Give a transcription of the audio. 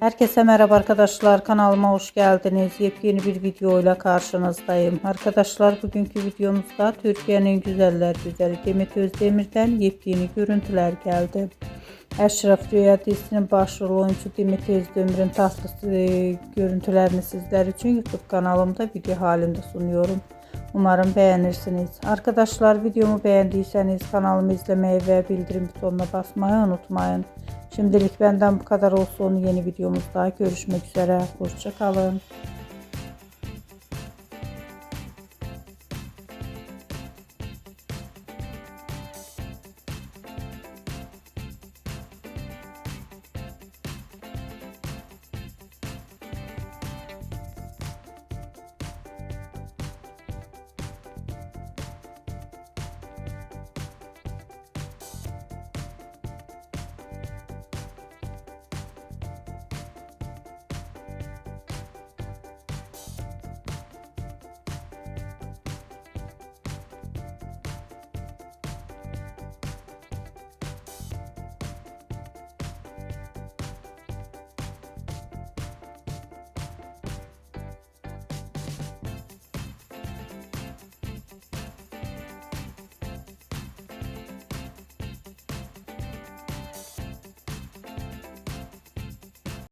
Herkese merhaba arkadaşlar, kanalıma hoş geldiniz. Yepyeni bir video ile karşınızdayım. Arkadaşlar, bugünkü videomuzda Türkiye'nin güzeller güzeli Demet Özdemir'den yepyeni görüntüler geldi. Eşref Rüya dizisinin başrol oyuncusu Demet Özdemir'in tatlı görüntülerini sizler için YouTube kanalımda video halinde sunuyorum. Umarım beğenirsiniz. Arkadaşlar, videomu beğendiyseniz kanalımı izlemeyi ve bildirim butonuna basmayı unutmayın. Şimdilik benden bu kadar olsun. Yeni videomuzda görüşmek üzere. Hoşça kalın.